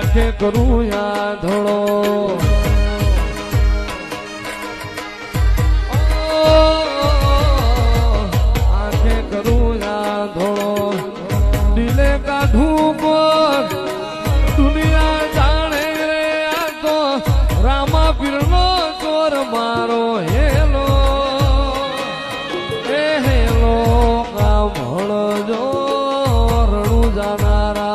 આંખે કરું યા ધોળો આંખે કરું યા ધોળો દિલે કાઢું પર દુનિયા જાણે રે આ તો રામા પીરનો ચોર મારો હેલો એ હેલો કામ ભળજો રણું જાનારા